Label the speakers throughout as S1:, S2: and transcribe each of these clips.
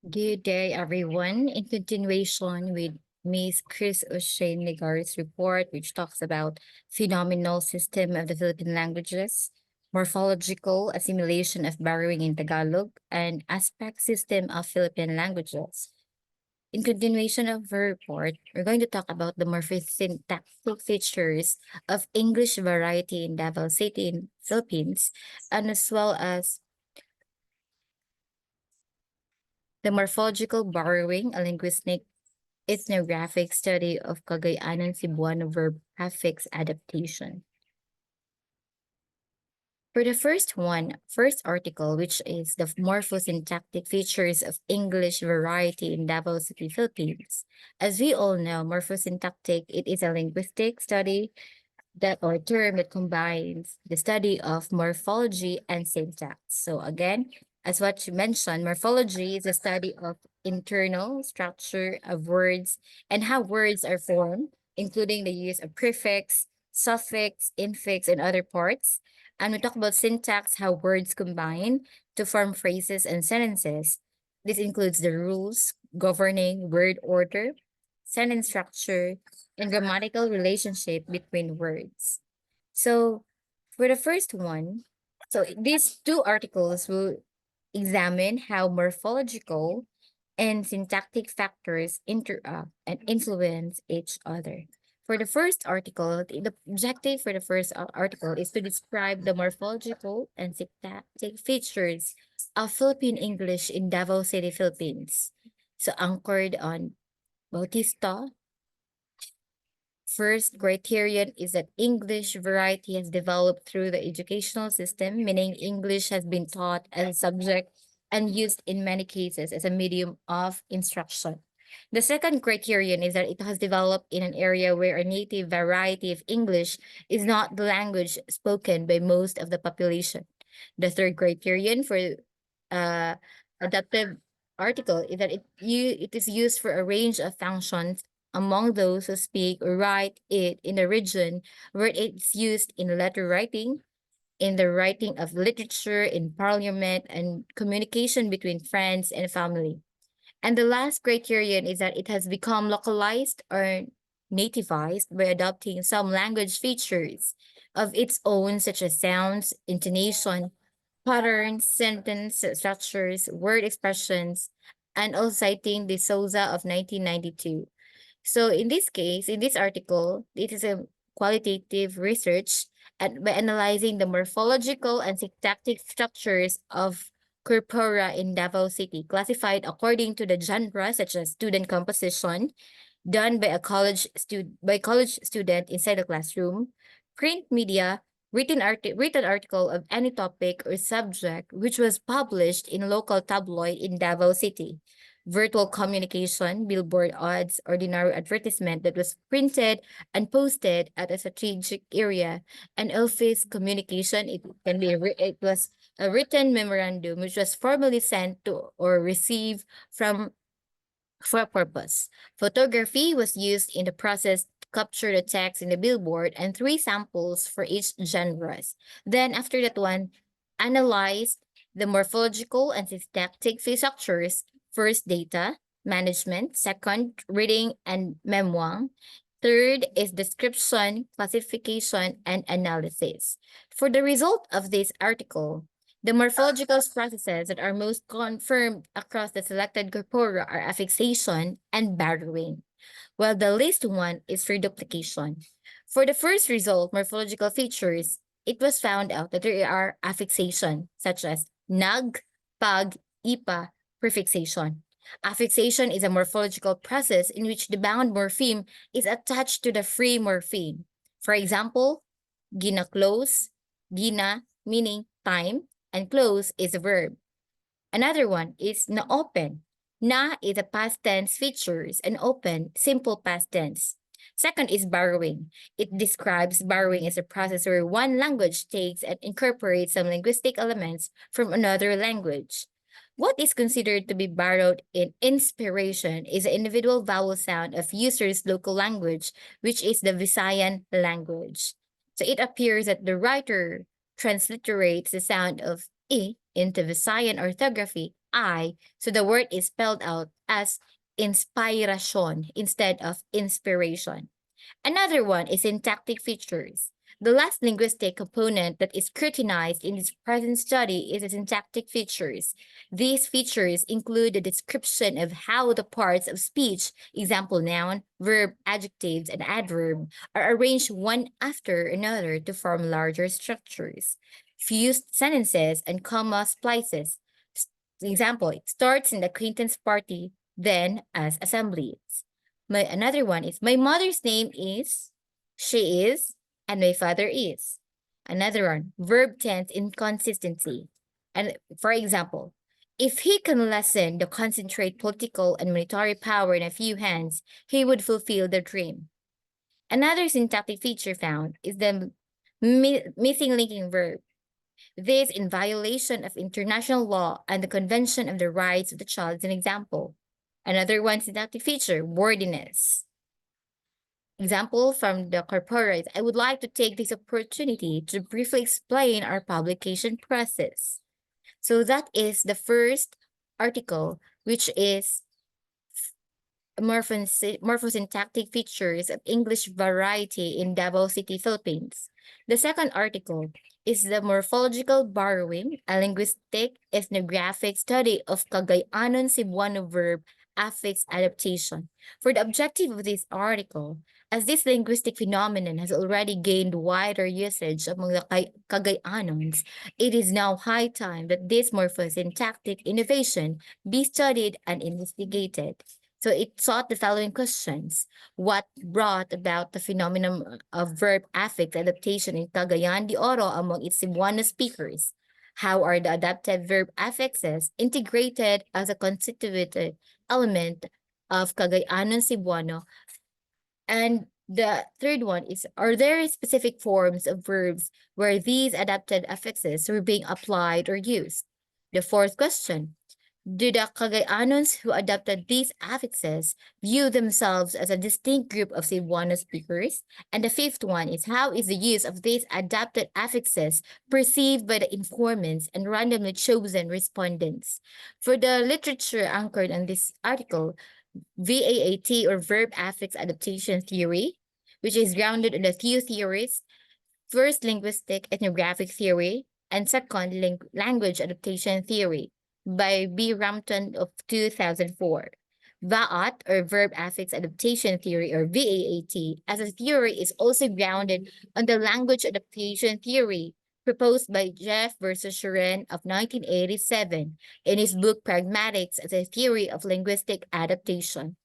S1: Good day, everyone. In continuation with Ms. Chris O'Shane Ligar's report, which talks about phenomenal system of the Philippine languages, morphological assimilation of borrowing in Tagalog, and aspect system of Philippine languages. In continuation of her report, we're going to talk about the morphosyntactic features of English variety in Davao City in Philippines, and as well as the morphological borrowing, a linguistic ethnographic study of Cagayanan Cebuano verb affix adaptation. For the first article, which is the morphosyntactic features of English variety in Davao City, Philippines. As we all know, morphosyntactic, it is a linguistic study that or term that combines the study of morphology and syntax. So again, as what you mentioned, morphology is a study of internal structure of words and how words are formed, including the use of prefix, suffix, infix, and other parts. And we talk about syntax, how words combine to form phrases and sentences. This includes the rules governing word order, sentence structure, and grammatical relationship between words. So, for the first one, so these two articles will examine how morphological and syntactic factors interact and influence each other. For the first article, the objective for the first article is to describe the morphological and syntactic features of Philippine English in Davao City, Philippines. So anchored on Bautista. First criterion is that English variety has developed through the educational system, meaning English has been taught as a subject and used in many cases as a medium of instruction. The second criterion is that it has developed in an area where a native variety of English is not the language spoken by most of the population. The third criterion for uh, adaptive article is that it is used for a range of functions among those who speak or write it in the region where it's used in letter writing, in the writing of literature, in parliament, and communication between friends and family. And the last criterion is that it has become localized or nativized by adopting some language features of its own, such as sounds, intonation, patterns, sentence structures, word expressions, and also citing De Souza of 1992. So in this case, in this article, it is a qualitative research and by analyzing the morphological and syntactic structures of corpora in Davao City, classified according to the genre such as student composition, done by a college student inside the classroom, print media, written article of any topic or subject which was published in local tabloid in Davao City, virtual communication, billboard ads, ordinary advertisement that was printed and posted at a strategic area, and office communication. It was a written memorandum which was formally sent to or received from for a purpose. Photography was used in the process to capture the text in the billboard and three samples for each genres. Then after that one, analyzed the morphological and syntactic structures, first data, management, second, reading and memoir, third is description, classification, and analysis. For the result of this article, the morphological processes that are most confirmed across the selected corpora are affixation and borrowing, while the least one is reduplication. For the first result, morphological features, it was found out that there are affixation, such as nag, pag, ipa, prefixation. Affixation is a morphological process in which the bound morpheme is attached to the free morpheme. For example, gina-close, gina meaning time, and close is a verb. Another one is na-open. Na is a past tense features and open, simple past tense. Second is borrowing. It describes borrowing as a process where one language takes and incorporates some linguistic elements from another language. What is considered to be borrowed in inspiration is the individual vowel sound of user's local language, which is the Visayan language. So it appears that the writer transliterates the sound of I into Visayan orthography I, so the word is spelled out as inspiration instead of inspiration. Another one is syntactic features. The last linguistic component that is scrutinized in this present study is the syntactic features. These features include the description of how the parts of speech, example noun, verb, adjectives, and adverb, are arranged one after another to form larger structures. Fused sentences and comma splices. Example, it starts in the acquaintance party, then as assemblies. My another one is my mother's name is, she is, and my father is. Another one, verb tense inconsistency. And for example, if he can lessen the concentrate political and monetary power in a few hands, he would fulfill the dream. Another syntactic feature found is the missing linking verb. This in violation of international law and the Convention of the Rights of the Child is an example. Another one syntactic feature, wordiness. Example from the corporate, I would like to take this opportunity to briefly explain our publication process. So that is the first article, which is morphosyntactic features of English variety in Davao City, Philippines. The second article is the morphological borrowing, a linguistic ethnographic study of Cagayanon Cebuano verb affix adaptation. For the objective of this article, as this linguistic phenomenon has already gained wider usage among the Cagayanons, it is now high time that this morphosyntactic innovation be studied and investigated. So it sought the following questions. What brought about the phenomenon of verb affix adaptation in Cagayan de Oro among its Cebuano speakers? How are the adapted verb affixes integrated as a constituent element of Cagayanon Cebuano? And the third one is, are there specific forms of verbs where these adapted affixes were being applied or used? The fourth question, do the Cagayanons who adopted these affixes view themselves as a distinct group of Cebuano speakers? And the fifth one is, how is the use of these adapted affixes perceived by the informants and randomly chosen respondents? For the literature anchored on this article, VAAT or verb affix adaptation theory, which is grounded in the few theories. First, linguistic ethnographic theory, and second, language adaptation theory by B. Rampton of 2004. VAAT or verb affix adaptation theory or VAAT as a theory is also grounded on the language adaptation theory proposed by Jeff versus Sharon of 1987 in his book Pragmatics as a Theory of Linguistic Adaptation.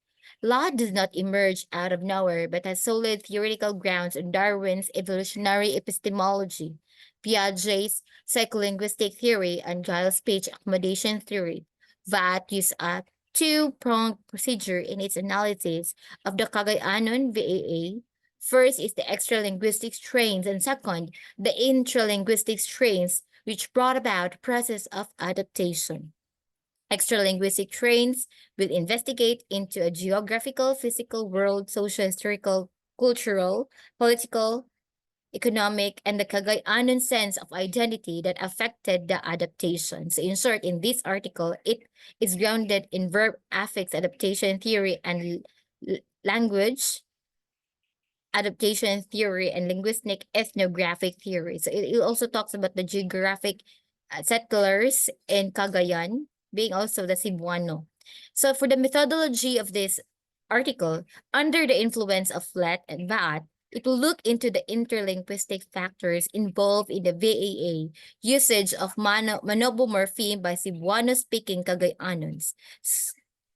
S1: Law does not emerge out of nowhere, but has solid theoretical grounds in Darwin's evolutionary epistemology, Piaget's psycholinguistic theory, and Giles' page accommodation theory. VAT used a two-pronged procedure in its analysis of the Cagayanon VAA. First is the extralinguistic strains, and second, the intralinguistic strains, which brought about the process of adaptation. Extralinguistic trains will investigate into a geographical, physical world, socio-historical, cultural, political, economic, and the Cagayanon sense of identity that affected the adaptation. So in short, in this article, it is grounded in verb affix adaptation theory and language adaptation theory and linguistic ethnographic theory. So it also talks about the geographic settlers in Cagayan being also the Cebuano. So for the methodology of this article, under the influence of FLET and VAT, it will look into the interlinguistic factors involved in the VAA usage of monomorpheme by Cebuano-speaking Cagayanons.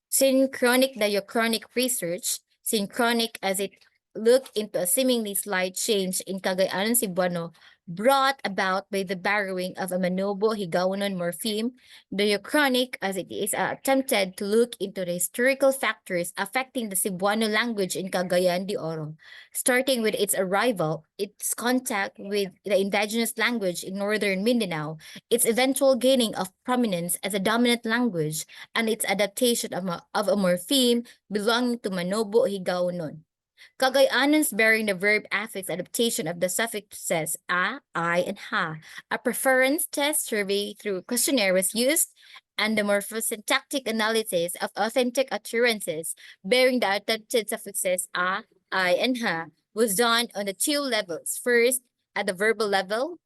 S1: Synchronic diachronic research, synchronic as it looked into a seemingly slight change in Cagayanon Cebuano brought about by the borrowing of a Manobo Higaonon morpheme, diachronic as it is attempted to look into the historical factors affecting the Cebuano language in Cagayan de Oro, starting with its arrival, its contact with the indigenous language in northern Mindanao, its eventual gaining of prominence as a dominant language, and its adaptation of a morpheme belonging to Manobo Higaonon. Cagayannons bearing the verb affix adaptation of the suffixes a, I, and ha. A preference test survey through questionnaire was used, and the morphosyntactic analysis of authentic utterances bearing the adapted suffixes a, I, and ha was done on the two levels. First, at the verbal level,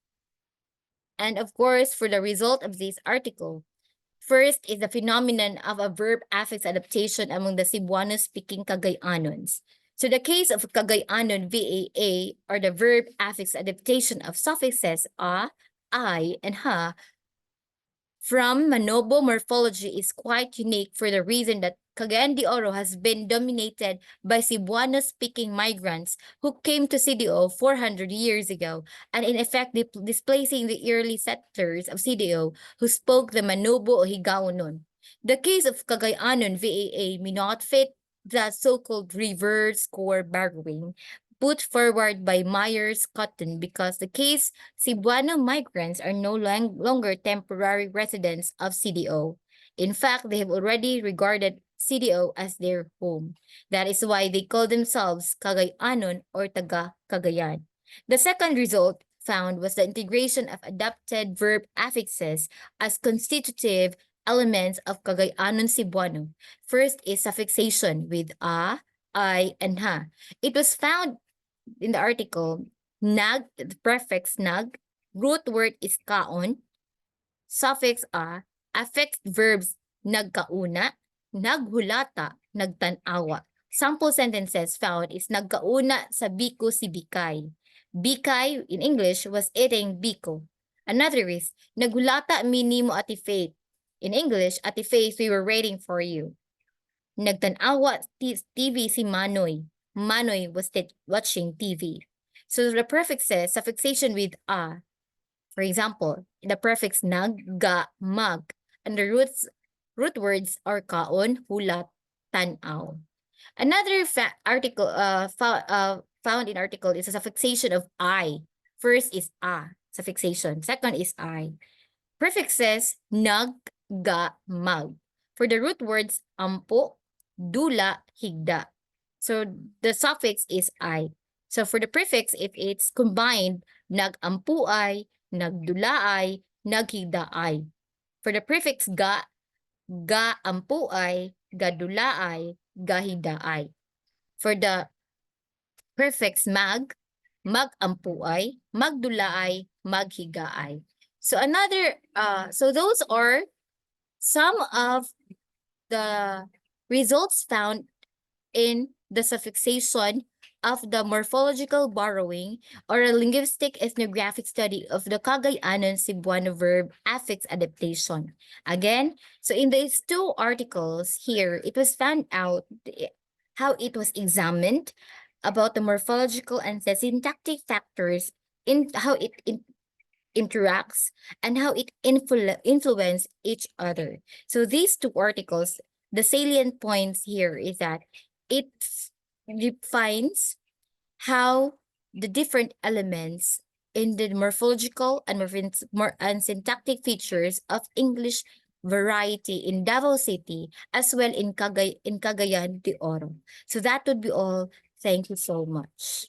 S1: and of course, for the result of this article, first is the phenomenon of a verb affix adaptation among the Cebuano-speaking Cagayannons. So the case of Cagayanon VAA, or the verb affix adaptation of suffixes a, I, and ha from Manobo morphology is quite unique for the reason that Cagayan de Oro has been dominated by Cebuano-speaking migrants who came to CDO 400 years ago, and in effect displacing the early settlers of CDO who spoke the Manobo o Higaonon. The case of Cagayanon VAA may not fit the so-called reverse core borrowing put forward by Myers Cotton because the case Cebuano migrants are no longer temporary residents of CDO. In fact, they have already regarded CDO as their home. That is why they call themselves Cagayanon or Taga Cagayan. The second result found was the integration of adapted verb affixes as constitutive elements of Cagayanon Cebuano. First is suffixation with a, I, and ha. It was found in the article, nag, the prefix nag, root word is kaon, suffix a, affixed verbs nagkauna, naghulata, nagtanawa. Sample sentences found is nagkauna sa biko si Bikay. Bikay, in English, was eating biko. Another is, naghulata mini mo ati Faith. In English, ati Faith, we were waiting for you. Nagtanawa TV si Manoy. Manoy was watching TV. So the prefixes, suffixation with a, for example, the prefix nag, ga, mag, and the root words are kaon, hulat, tanaw. Another found in article is a suffixation of I. First is a, suffixation. Second is I. Prefixes nag, ga, mag. For the root words ampo, dula, higda. So the suffix is I. So for the prefix, if it's combined, nag-ampuay, nagdulaay, naghigdaay. For the prefix ga, ga-ampuay, gadulaay, gahigdaay. For the prefix mag, mag-ampuay, magdulaay, maghigaay. So so those are some of the results found in the suffixation of the morphological borrowing or a linguistic ethnographic study of the Cagayanon Cebuano verb affix adaptation. Again, so in these two articles here, it was found out how it was examined about the morphological and the syntactic factors in how it interacts and how it influence each other. So these two articles, the salient points here is that it defines how the different elements in the morphological and syntactic features of English variety in Davao City as well in Cagayan de Oro. So that would be all. Thank you so much.